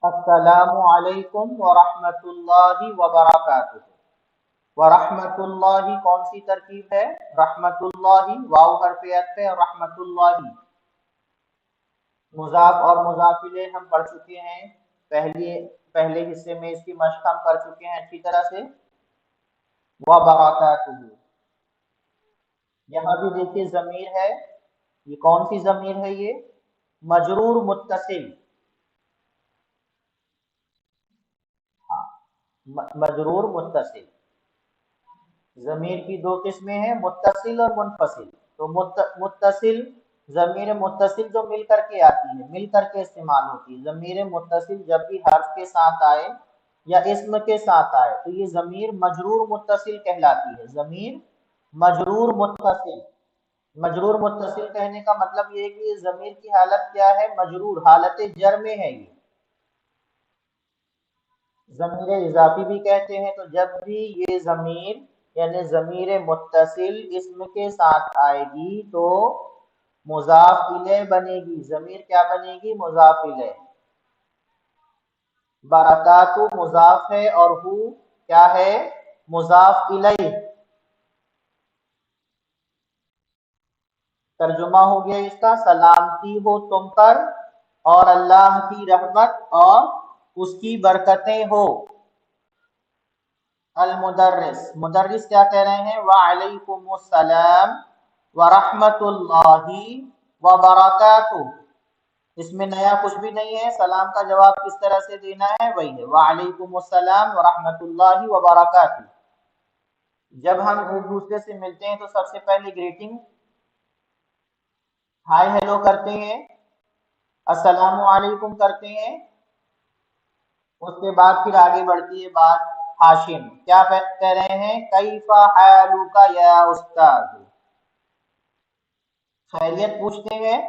السلام علیکم ورحمۃ اللہ وبرکاتہ۔ ورحمۃ اللہ کون سی ترکیب ہے؟ رحمت اللہ، واو حرف عطف ہے، اور رحمت اللہ مضاف اور مضاف الیہ ہم پڑھ چکے ہیں۔ پہلے حصے میں اس کی مشق ہم کر چکے ہیں اچھی طرح سے۔ وبرکاتہ، یہاں بھی دیکھیے ضمیر ہے، یہ کون سی ضمیر ہے؟ یہ مجرور متصل، مجرور متصل۔ ضمیر کی دو قسمیں ہیں، متصل اور منفصل۔ تو متصل، ضمیر متصل جو مل کر کے آتی ہے، مل کر کے استعمال ہوتی ہے۔ ضمیر متصل جب بھی حرف کے ساتھ آئے یا اسم کے ساتھ آئے تو یہ ضمیر مجرور متصل کہلاتی ہے۔ ضمیر مجرور متصل، مجرور متصل کہنے کا مطلب یہ ہے کہ یہ ضمیر کی حالت کیا ہے؟ مجرور، حالت جر میں ہے۔ یہ ضمیر اضافی بھی کہتے ہیں۔ تو جب بھی یہ ضمیر یعنی ضمیر متصل اسم کے ساتھ آئے گی تو مضاف الیہ بنے گی۔ ضمیر کیا بنے گی؟ مضاف الیہ۔ برکاتہ مضاف ہے اور ہو کیا ہے؟ مضاف الیہ۔ ترجمہ ہو گیا اس کا، سلامتی ہو تم پر اور اللہ کی رحمت اور اس کی برکتیں ہو۔ المدرس، مدرس کیا کہہ رہے ہیں؟ وعلیکم السلام ورحمۃ اللہ وبرکاتہ۔ اس میں نیا کچھ بھی نہیں ہے۔ سلام کا جواب کس طرح سے دینا ہے؟ وہی ہے، وعلیکم السلام ورحمۃ اللہ وبرکاتہ۔ جب ہم ایک دوسرے سے ملتے ہیں تو سب سے پہلے گریٹنگ ہائی ہیلو کرتے ہیں، السلام علیکم کرتے ہیں۔ اس کے بعد پھر آگے بڑھتی ہے بات۔ ہاشم کیا کہہ رہے ہیں؟ کیف حالک یا استاذ، خیریت پوچھتے ہیں۔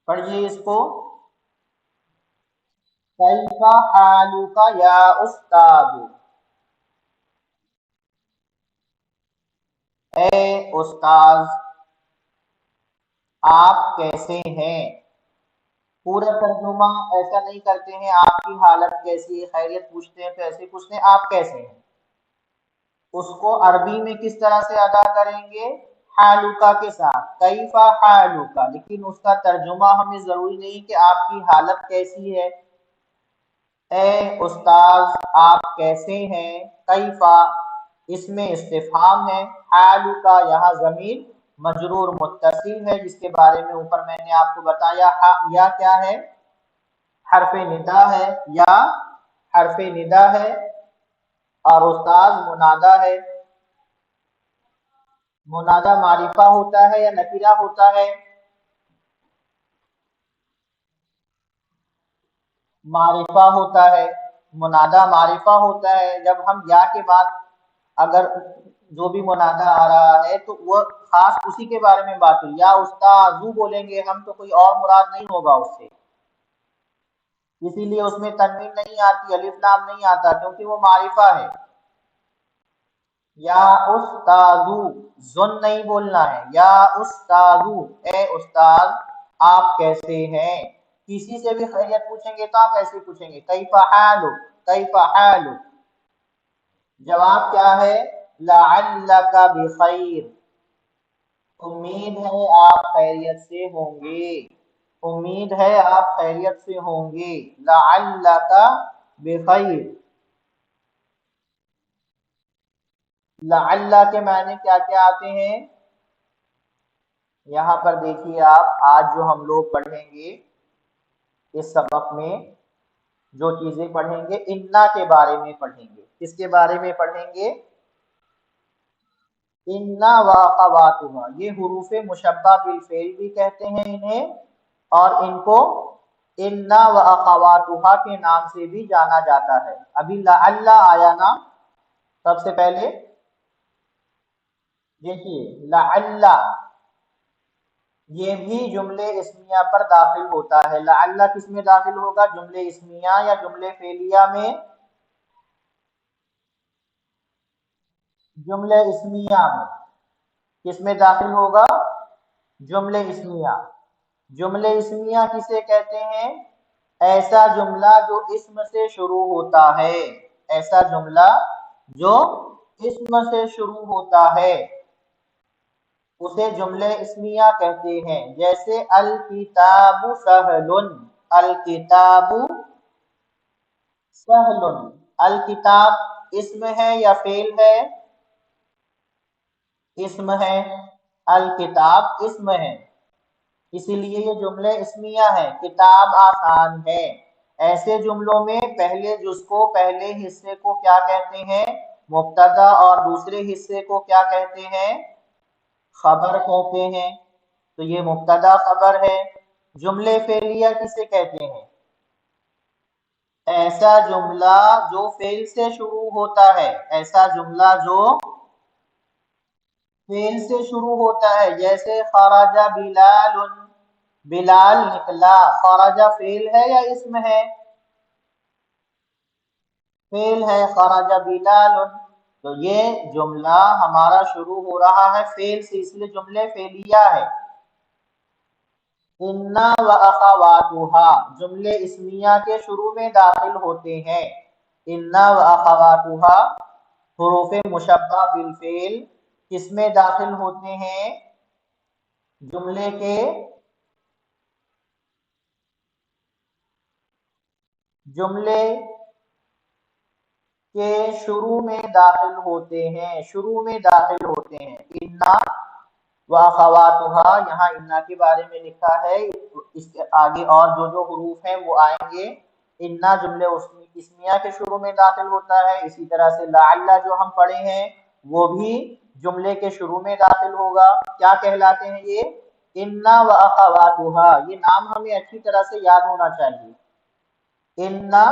پڑھیے اس کو، کیف حالک یا استاذ، اے استاذ آپ کیسے ہیں۔ پورا ترجمہ ایسا نہیں کرتے ہیں آپ کی حالت کیسی ہے، خیریت پوچھتے ہیں تو ایسے پوچھتے ہیں آپ کیسے ہیں۔ اس کو عربی میں کس طرح سے ادا کریں گے؟ حالوکا کے ساتھ، کیفا حالوکا۔ لیکن اس کا ترجمہ ہمیں ضروری نہیں کہ آپ کی حالت کیسی ہے۔ اے استاذ آپ کیسے ہیں، کیفا اس میں استفہام ہے، حالوکا یہاں ضمیر مجرور متصل ہے جس کے بارے میں اوپر میں نے آپ کو بتایا۔ یا کیا ہے؟ حرف ندا ہے، یا حرف ندا ہے، اور استاذ منادا ہے۔ منادا معرفہ ہوتا ہے یا نکرہ ہوتا ہے؟ معرفہ ہوتا ہے، منادا معرفہ ہوتا ہے۔ جب ہم یا کے بعد اگر جو بھی منادا آ رہا ہے تو وہ خاص اسی کے بارے میں بات ہوئی۔ یا استاذو بولیں گے ہم تو کوئی اور مراد نہیں ہوگا اس سے، اسی لیے اس میں تنوین نہیں آتی، الف لام نہیں آتا، کیونکہ وہ معرفہ ہے۔ یا استاذو زن نہیں بولنا ہے، یا استاذو اے استاذ آپ کیسے ہیں۔ کسی سے بھی خیریت پوچھیں گے تو آپ ایسے پوچھیں گے، کیف حالک، کیف حالک۔ جواب کیا ہے؟ لعلک بخیر، امید ہے آپ خیریت سے ہوں گے، امید ہے آپ خیریت سے ہوں گے۔ لعلک بخیر، لعل کے معنی کیا کیا آتے ہیں؟ یہاں پر دیکھیے آپ، آج جو ہم لوگ پڑھیں گے اس سبق میں جو چیزیں پڑھیں گے انا کے بارے میں پڑھیں گے۔ کس کے بارے میں پڑھیں گے؟ انا واخواتها، یہ حروف مشبہ بالفعل بھی کہتے ہیں انہیں، اور ان کو انا واخواتها کے نام سے بھی جانا جاتا ہے۔ ابھی لعل آیا نا سب سے پہلے، دیکھیے لعل یہ بھی جملے اسمیہ پر داخل ہوتا ہے۔ لعل کس میں داخل ہوگا؟ جملے اسمیہ یا جملے فعلیہ میں؟ جملے اسمیہ میں۔ کس میں داخل ہوگا؟ جملے اسمیہ۔ جملے اسمیہ کسے کہتے ہیں؟ ایسا جملہ جو اسم سے شروع ہوتا ہے، ایسا جملہ جو اسم سے شروع ہوتا ہے اسے جملے اسمیہ کہتے ہیں۔ جیسے الکتاب سہل، الکتاب سہل، الکتاب اسم ہے یا فعل ہے؟ اسم ہے، الکتاب اسم ہے، اسی لیے یہ جملے اسمیہ ہے۔ کتاب آسان ہے، ایسے جملوں میں پہلے جز کو، پہلے حصے کو کیا کہتے ہیں؟ مبتدا، اور دوسرے حصے کو کیا کہتے ہیں؟ خبر کہتے ہیں۔ تو یہ مبتدا خبر ہے۔ جملے فعلیہ کسے کہتے ہیں؟ ایسا جملہ جو فعل سے شروع ہوتا ہے، ایسا جملہ جو فعل سے شروع ہوتا ہے۔ جیسے خرج بلال، بلال نکلا، خرج فعل ہے یا اسم ہے؟ فعل ہے، خرج بلال۔ تو یہ جملہ ہمارا شروع ہو رہا ہے فعل سے، اس لیے جملے فعلیہ ہے۔ انا و اخواتھا جملے اسمیہ کے شروع میں داخل ہوتے ہیں۔ انا و اخواتھا حروف مشبہ بالفعل کس میں داخل ہوتے ہیں؟ جملے کے شروع میں داخل ہوتے ہیں، شروع میں داخل ہوتے ہیں۔ انا و اخواتھا، یہاں انا کے بارے میں لکھا ہے، اس کے آگے اور جو جو حروف ہیں وہ آئیں گے۔ انا جملے اسمیہ کے شروع میں داخل ہوتا ہے، اسی طرح سے لعل جو ہم پڑھے ہیں وہ بھی جملے کے شروع میں داخل ہوگا۔ کیا کہلاتے ہیں یہ؟ انا و اخواتھا، یہ نام ہمیں اچھی طرح سے یاد ہونا چاہیے۔ انا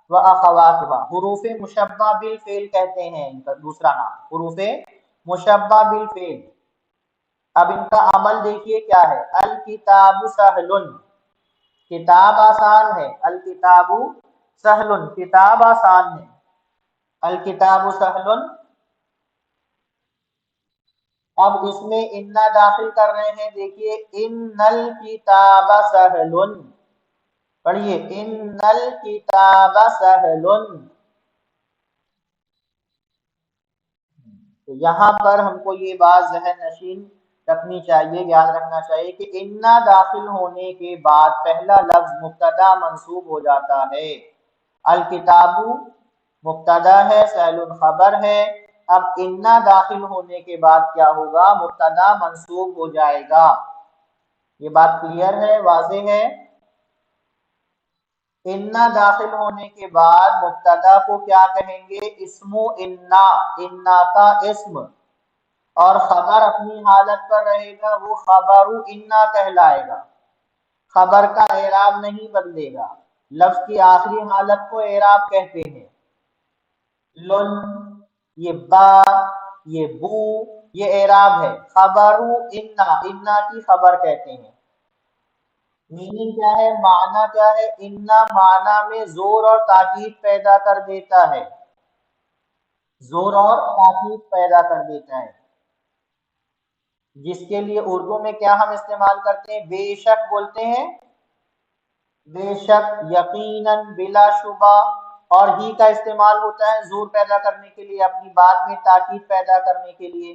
و اخواتھا حروف مشبہ بالفعل کہتے ہیں، ان کا دوسرا نام حروف مشبہ بالفعل۔ اب ان کا عمل دیکھیے کیا ہے۔ الکتاب سہل، کتاب آسان ہے، الکتاب سہل، کتاب آسان ہے، الکتاب سہل۔ اب اس میں انا داخل کر رہے ہیں، دیکھیے ان الکتاب سہل، پڑھیے ان الکتاب سہل۔ تو یہاں پر ہم کو یہ بات ذہن نشین رکھنی چاہیے، یاد رکھنا چاہیے کہ انا داخل ہونے کے بعد پہلا لفظ مبتدا منصوب ہو جاتا ہے۔ الکتاب مبتدا ہے، سہل خبر ہے۔ اب انا داخل ہونے کے بعد کیا ہوگا؟ مبتدا منصوب ہو جائے گا۔ یہ بات کلیئر ہے، واضح ہے؟ انا داخل ہونے کے بعد مبتدا کو کیا کہیں گے؟ اسم انا، انا کا اسم، اور خبر اپنی حالت پر رہے گا، وہ خبر انا کہلائے گا، خبر کا اعراب نہیں بدلے گا۔ لفظ کی آخری حالت کو اعراب کہتے ہیں۔ لن، یہ با، یہ بو، یہ اعراب ہے۔ خبر انا، انا کی خبر کہتے ہیں۔ میننگ کیا ہے؟ معنی کیا ہے؟ انا معنی میں زور اور تاکید پیدا کر دیتا ہے، زور اور تاکید پیدا کر دیتا ہے، جس کے لیے اردو میں کیا ہم استعمال کرتے ہیں؟ بے شک بولتے ہیں، بے شک، یقیناً، بلا شبہ، اور ہی کا استعمال ہوتا ہے زور پیدا کرنے کے لیے، اپنی بات میں تاکید پیدا کرنے کے لیے۔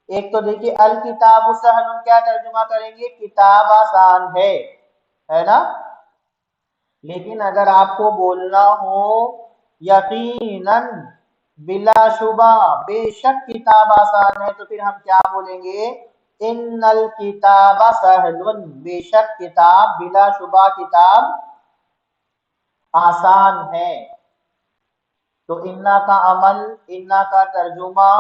ایک تو دیکھیے الکتاب سہل، کیا ترجمہ کریں گے؟ کتاب آسان ہے نا؟ لیکن اگر آپ کو بولنا ہو یقیناً، بلا شبہ، بے شک کتاب آسان ہے، تو پھر ہم کیا بولیں گے؟ ان الکتاب سہل، بے شک کتاب، بلا شبہ کتاب آسان ہے۔ تو انا کا عمل، انا کا ترجمہ،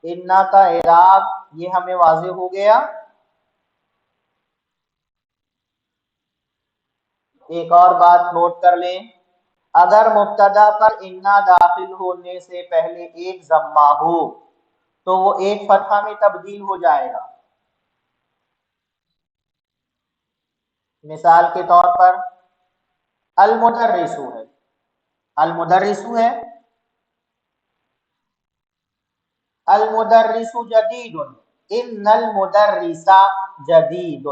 انا کا اعراب، یہ ہمیں واضح ہو گیا۔ ایک اور بات نوٹ کر لیں، اگر مبتدا پر انا داخل ہونے سے پہلے ایک ضمہ ہو تو وہ ایک فتحہ میں تبدیل ہو جائے گا۔ مثال کے طور پر المدرسو ہے، المدرسو ہے، المدرس جدید، ان المدرس جدید،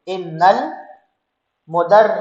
ان المدرس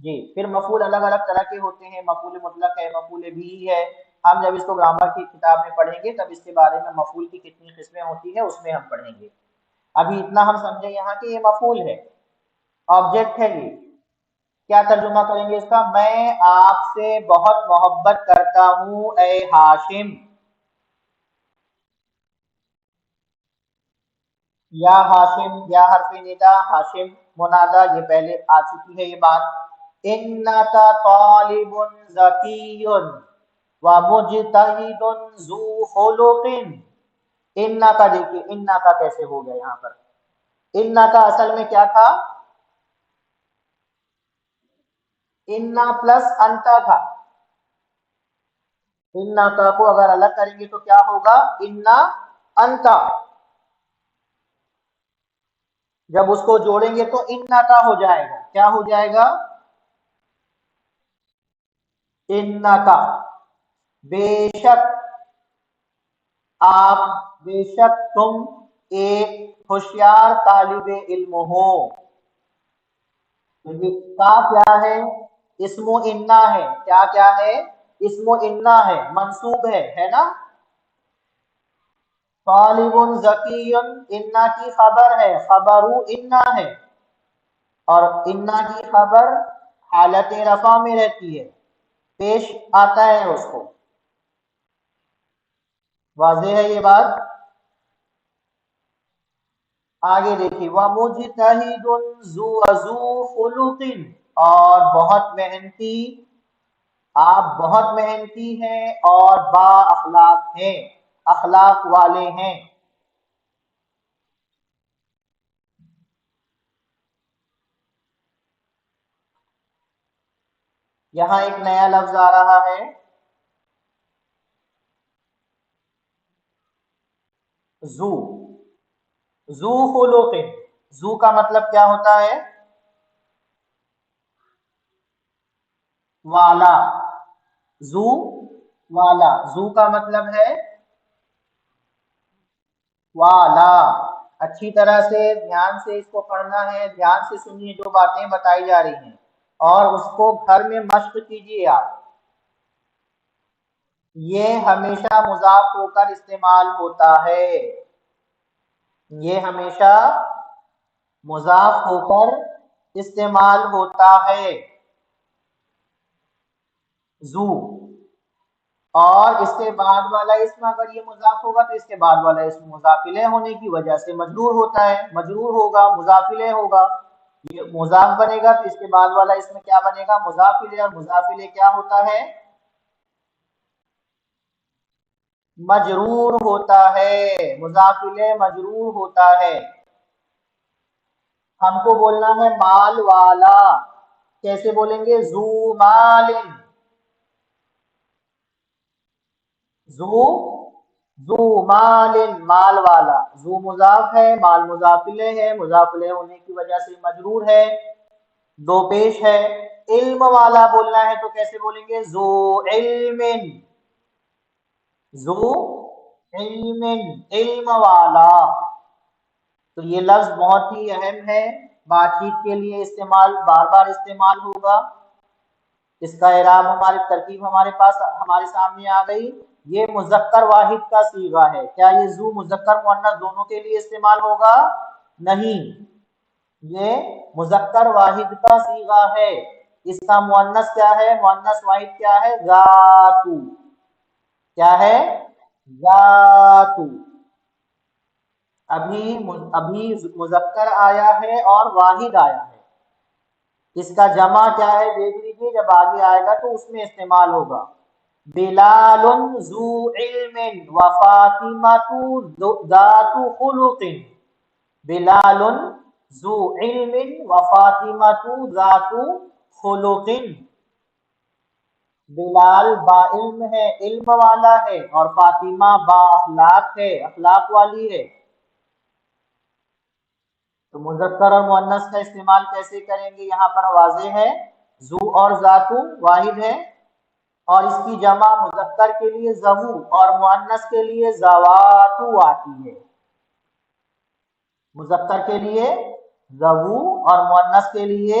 جی پھر مفعول الگ الگ طرح کے ہوتے ہیں، مفعول مطلق ہے، مفعول بھی ہے، ہم جب اس کو گرامر کی کتاب میں پڑھیں گے تب اس کے بارے میں مفعول کی کتنی قسمیں ہوتی ہیں اس میں ہم پڑھیں گے۔ ابھی اتنا ہم سمجھیں یہاں کہ یہ مفعول ہے، آبجیکٹ ہے یہ، کیا ترجمہ کریں گے اس کا؟ میں آپ سے بہت محبت کرتا ہوں اے ہاشم، یا ہاشم، یا حرف ندا، ہاشم منادا، یہ پہلے آ چکی ہے یہ بات۔ انکا طالب ذکی ومجتہد ذو خلق، انکا دیکھیے انکا کیسے ہو گیا یہاں پر، انکا اصل میں کیا تھا؟ انا پلس انتا تھا، انکا کو اگر الگ کریں گے تو کیا ہوگا؟ انا انتا، جب اس کو جوڑیں گے تو انکا ہو جائے گا، کیا ہو جائے گا؟ انکا، بے شک آپ، بے شک تم ایک ہوشیار طالب علم ہو۔ کا کیا ہے؟ اسم و انا ہے، کیا کیا ہے؟ اسم و انا ہے، منصوب ہے نا؟ طالب ذکی، انا کی خبر ہے، خبرو انا ہے، اور انا کی خبر حالت رفع میں رہتی ہے، پیش آتا ہے اس کو، واضح ہے یہ بات؟ آگے دیکھیے وَمُجْتَہِدٌ ذُو خُلُقٍ، اور بہت محنتی، آپ بہت محنتی ہیں اور با اخلاق ہیں، اخلاق والے ہیں۔ یہاں ایک نیا لفظ آ رہا ہے، ذو، ذو خلق، ذو کا مطلب کیا ہوتا ہے؟ والا، ذو والا، ذو کا مطلب ہے والا۔ اچھی طرح سے دھیان سے اس کو پڑھنا ہے، دھیان سے سنیے جو باتیں بتائی جا رہی ہیں، اور اس کو گھر میں مشق کیجیے آپ۔ یہ ہمیشہ مضاف ہو کر استعمال ہوتا ہے، یہ ہمیشہ مضاف ہو کر استعمال ہوتا ہے، ذو، اور اس کے بعد والا اسم اگر یہ مضاف ہوگا تو اس کے بعد والا اسم مضاف الیہ ہونے کی وجہ سے مجرور ہوتا ہے، مجرور ہوگا، مضاف الیہ ہوگا، یہ مضاف بنے گا تو اس کے بعد والا اسم کیا بنے گا؟ مضاف الیہ، اور مضاف الیہ کیا ہوتا ہے؟ مجرور ہوتا ہے، مضاف الیہ مجرور ہوتا ہے۔ ہم کو بولنا ہے مال والا، کیسے بولیں گے؟ ذو مال، ذو، ذو مال، مال والا، ذو مضاف ہے، مال مضاف الیہ ہے، مضاف الیہ ہونے کی وجہ سے مجرور ہے، دو پیش ہے۔ علم والا بولنا ہے تو کیسے بولیں گے؟ ذو علم، ذو علم، علم والا۔ تو یہ لفظ بہت ہی اہم ہے، بات چیت کے لیے استعمال، بار بار استعمال ہوگا، اس کا اعراب ہماری ترکیب ہمارے پاس ہمارے سامنے آ گئی۔ یہ مذکر واحد کا صیغہ ہے، کیا یہ ذو مذکر مؤنث دونوں کے لیے استعمال ہوگا؟ نہیں، یہ مذکر واحد کا صیغہ ہے، اس کا مؤنث کیا ہے؟ مؤنث واحد کیا ہے؟ ذاتو، کیا ہے؟ ذاتو۔ ابھی مذکر آیا ہے اور واحد آیا ہے، اس کا جمع کیا ہے دیکھ لیجیے، جب آگے آئے گا تو اس میں استعمال ہوگا۔ بلال ذو علم وفاطمۃ ذات خلق، بلال ذو علم وفاطمۃ ذات خلق، بلال با علم ہے، علم والا ہے، اور فاطمہ با اخلاق ہے، اخلاق والی ہے۔ تو مذکر اور مؤنث کا استعمال کیسے کریں گے یہاں پر واضح ہے، ذو اور ذاتو واحد ہے، اور اس کی جمع مذکر کے لیے ذو اور مؤنث کے لیے ذواتو آتی ہے، مذکر کے لیے ذو اور مؤنث کے لیے